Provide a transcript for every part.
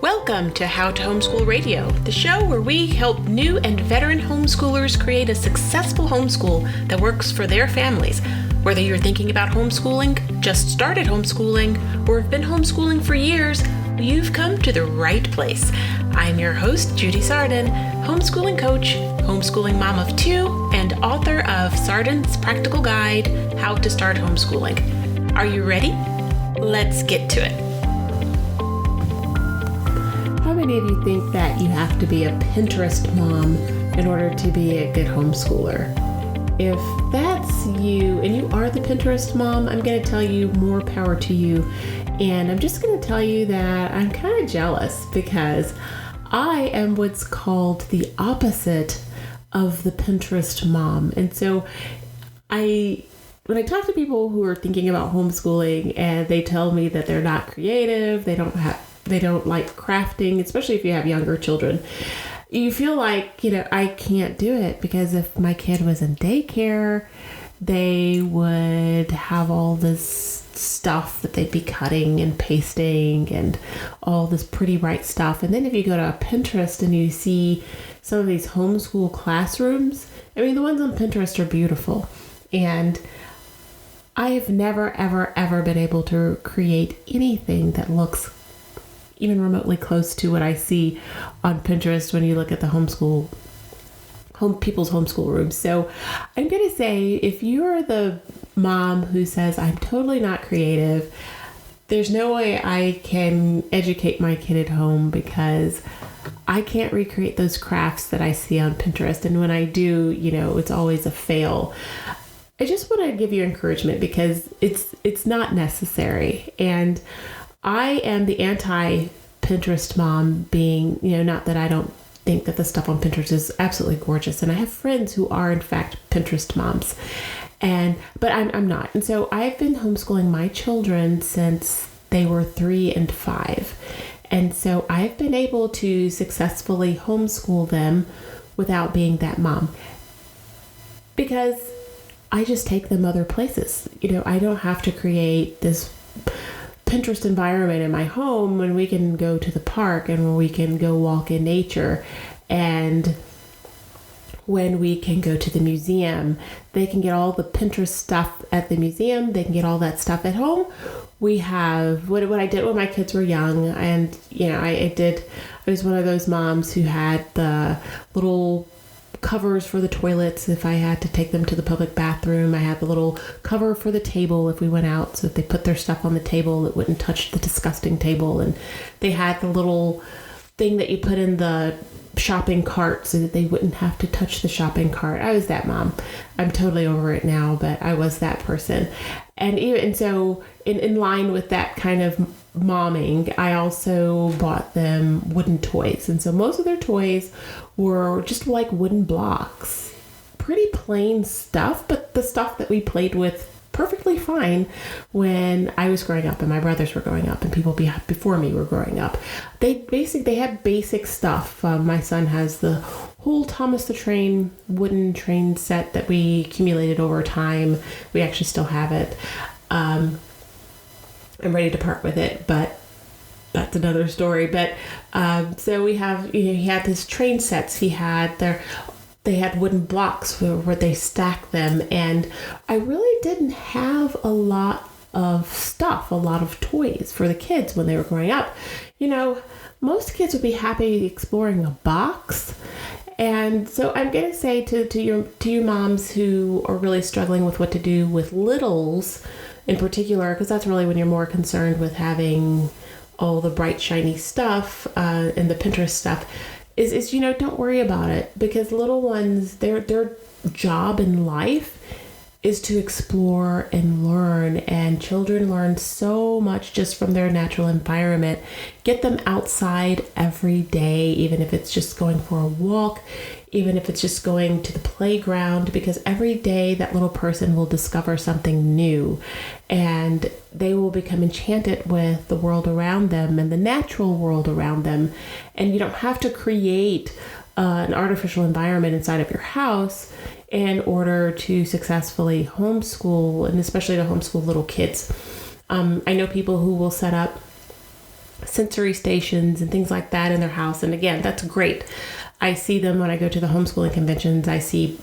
Welcome to How to Homeschool Radio, the show where we help new and veteran homeschoolers create a successful homeschool that works for their families. Whether you're thinking about homeschooling, just started homeschooling, or have been homeschooling for years, you've come to the right place. I'm your host, Judy Sardin, homeschooling coach, homeschooling mom of two, and author of Sardin's Practical Guide, How to Start Homeschooling. Are you ready? Let's get to it. How many of you think that you have to be a Pinterest mom in order to be a good homeschooler? If that's you and you are the Pinterest mom, I'm going to tell you more power to you. And I'm just going to tell you that I'm kind of jealous because I am what's called the opposite of the Pinterest mom. And so when I talk to people who are thinking about homeschooling and they tell me that they're not creative, they don't like crafting, especially if you have younger children, you feel like, I can't do it because if my kid was in daycare, they would have all this stuff that they'd be cutting and pasting and all this pretty bright stuff. And then if you go to Pinterest and you see some of these homeschool classrooms, the ones on Pinterest are beautiful. And I have never, ever, ever been able to create anything that looks even remotely close to what I see on Pinterest when you look at the people's homeschool rooms. So I'm going to say, if you're the mom who says, I'm totally not creative, there's no way I can educate my kid at home because I can't recreate those crafts that I see on Pinterest. And when I do, it's always a fail. I just want to give you encouragement because it's not necessary. And I am the anti-Pinterest mom, being, not that I don't think that the stuff on Pinterest is absolutely gorgeous. And I have friends who are in fact Pinterest moms, but I'm not. And so I've been homeschooling my children since they were 3 and 5. And so I've been able to successfully homeschool them without being that mom because I just take them other places. I don't have to create this Pinterest environment in my home when we can go to the park and when we can go walk in nature and when we can go to the museum. They can get all the Pinterest stuff at the museum. They can get all that stuff at home. We have what I did when my kids were young, and I was one of those moms who had the little covers for the toilets if I had to take them to the public bathroom. I had the little cover for the table if we went out, so if they put their stuff on the table, it wouldn't touch the disgusting table. And they had the little thing that you put in the shopping cart so that they wouldn't have to touch the shopping cart. I was that mom. I'm totally over it now, but I was that person. And so in line with that kind of momming, I also bought them wooden toys. And so most of their toys were just like wooden blocks. Pretty plain stuff, but the stuff that we played with perfectly fine when I was growing up and my brothers were growing up and people before me were growing up. They had basic stuff. My son has the whole Thomas the Train wooden train set that we accumulated over time. We actually still have it. I'm ready to part with it, but that's another story. But so we have, he had his train sets. They had wooden blocks where they stacked them. And I really didn't have a lot of stuff, a lot of toys for the kids when they were growing up. Most kids would be happy exploring a box. And so I'm going to say to your moms who are really struggling with what to do with littles in particular, because that's really when you're more concerned with having all the bright, shiny stuff and the Pinterest stuff, is don't worry about it, because little ones, their job in life is to explore and learn, and children learn so much just from their natural environment. Get them outside every day, even if it's just going for a walk, even if it's just going to the playground, because every day that little person will discover something new and they will become enchanted with the world around them and the natural world around them. And you don't have to create an artificial environment inside of your house in order to successfully homeschool, and especially to homeschool little kids. I know people who will set up sensory stations and things like that in their house. And again, that's great. I see them when I go to the homeschooling conventions. I see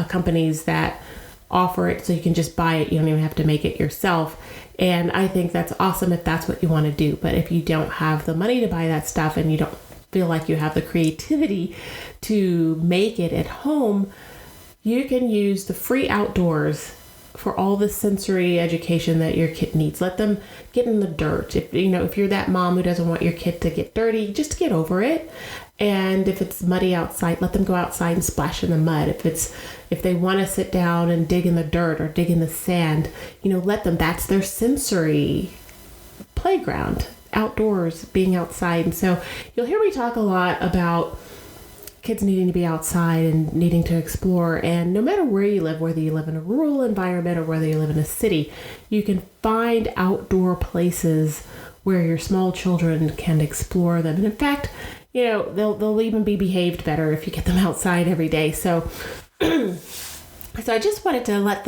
companies that offer it so you can just buy it. You don't even have to make it yourself. And I think that's awesome if that's what you want to do. But if you don't have the money to buy that stuff and you don't feel like you have the creativity to make it at home, you can use the free outdoors for all the sensory education that your kid needs. Let them get in the dirt. If you're that mom who doesn't want your kid to get dirty, just get over it. And if it's muddy outside, let them go outside and splash in the mud. If they want to sit down and dig in the dirt or dig in the sand, let them. That's their sensory playground, outdoors, being outside. And so you'll hear me talk a lot about kids needing to be outside and needing to explore. And no matter where you live, whether you live in a rural environment or whether you live in a city, you can find outdoor places where your small children can explore them. And in fact, they'll even be behaved better if you get them outside every day. So I just wanted to let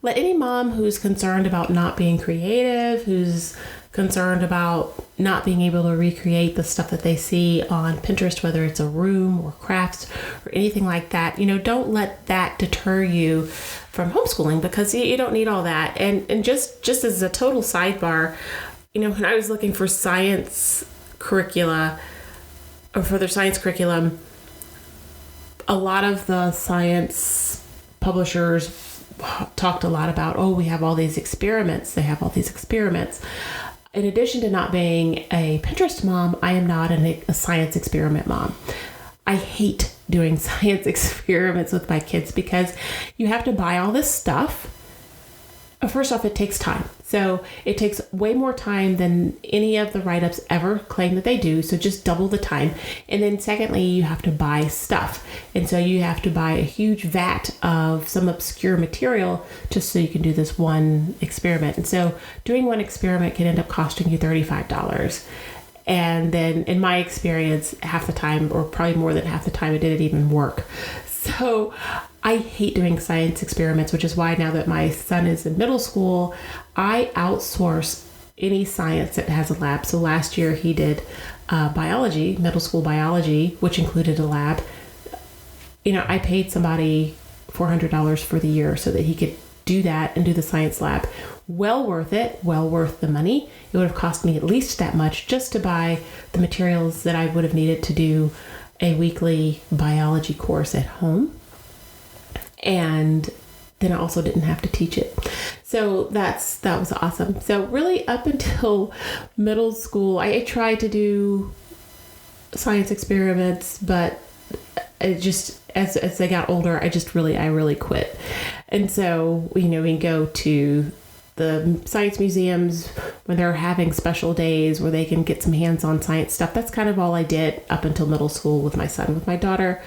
any mom who's concerned about not being creative, who's concerned about not being able to recreate the stuff that they see on Pinterest, whether it's a room or crafts or anything like that, don't let that deter you from homeschooling, because you don't need all that. And just as a total sidebar, when I was looking for science curricula or for their science curriculum, a lot of the science publishers talked a lot about, we have all these experiments. They have all these experiments. In addition to not being a Pinterest mom, I am not a science experiment mom. I hate doing science experiments with my kids because you have to buy all this stuff. First off, it takes time. So it takes way more time than any of the write-ups ever claim that they do. So just double the time. And then secondly, you have to buy stuff. And so you have to buy a huge vat of some obscure material just so you can do this one experiment. And so doing one experiment can end up costing you $35. And then in my experience, half the time, or probably more than half the time, it didn't even work. So I hate doing science experiments, which is why now that my son is in middle school, I outsource any science that has a lab. So last year he did biology, middle school biology, which included a lab. I paid somebody $400 for the year so that he could do that and do the science lab. Well worth it, well worth the money. It would have cost me at least that much just to buy the materials that I would have needed to do a weekly biology course at home. And then I also didn't have to teach it. So that was awesome. So really up until middle school, I tried to do science experiments, but it just, as they got older, I really quit. And so, we can go to the science museums when they're having special days where they can get some hands-on science stuff. That's kind of all I did up until middle school with my son. With my daughter,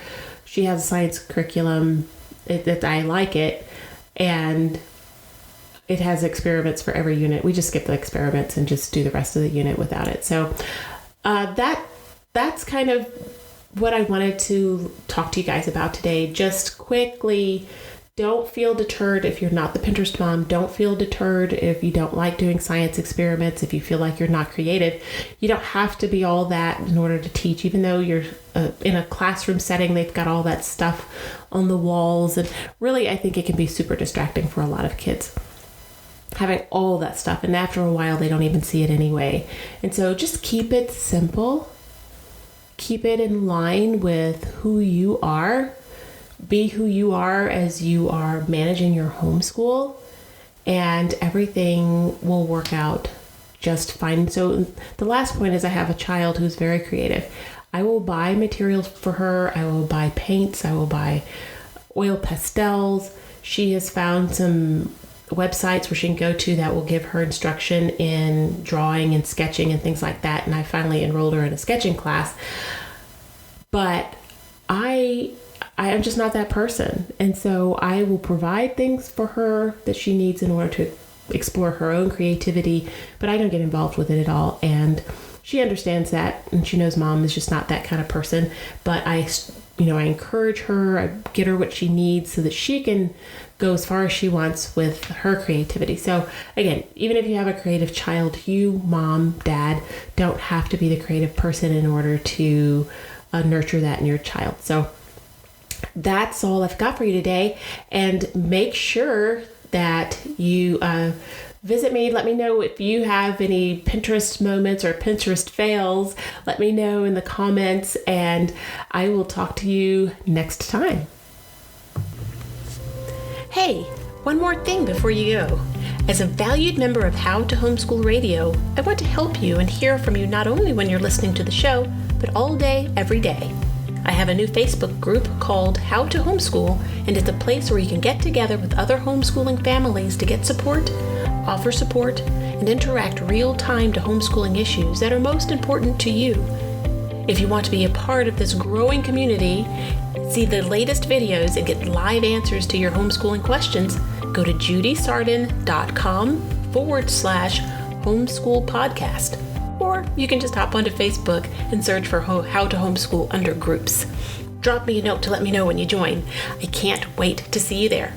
she has a science curriculum that I like it, and it has experiments for every unit. We just skip the experiments and just do the rest of the unit without it. So that's kind of what I wanted to talk to you guys about today. Just quickly, don't feel deterred if you're not the Pinterest mom. Don't feel deterred if you don't like doing science experiments, if you feel like you're not creative. You don't have to be all that in order to teach, even though you're in a classroom setting, they've got all that stuff on the walls. And really, I think it can be super distracting for a lot of kids, having all that stuff. And after a while, they don't even see it anyway. And so just keep it simple. Keep it in line with who you are. Be who you are as you are managing your homeschool, and everything will work out just fine. So the last point is, I have a child who's very creative. I will buy materials for her. I will buy paints. I will buy oil pastels. She has found some websites where she can go to that will give her instruction in drawing and sketching and things like that. And I finally enrolled her in a sketching class. But I am just not that person. And so I will provide things for her that she needs in order to explore her own creativity, but I don't get involved with it at all. And she understands that, and she knows mom is just not that kind of person. But I I encourage her, I get her what she needs so that she can go as far as she wants with her creativity. So again, even if you have a creative child, you, mom, dad, don't have to be the creative person in order to nurture that in your child. So that's all I've got for you today. And make sure that you visit me. Let me know if you have any Pinterest moments or Pinterest fails. Let me know in the comments, and I will talk to you next time. Hey, one more thing before you go. As a valued member of How to Homeschool Radio, I want to help you and hear from you not only when you're listening to the show, but all day, every day. I have a new Facebook group called How to Homeschool, and it's a place where you can get together with other homeschooling families to get support, offer support, and interact real-time to homeschooling issues that are most important to you. If you want to be a part of this growing community, see the latest videos, and get live answers to your homeschooling questions, go to judysarden.com/homeschool podcast. Or you can just hop onto Facebook and search for How to Homeschool under groups. Drop me a note to let me know when you join. I can't wait to see you there.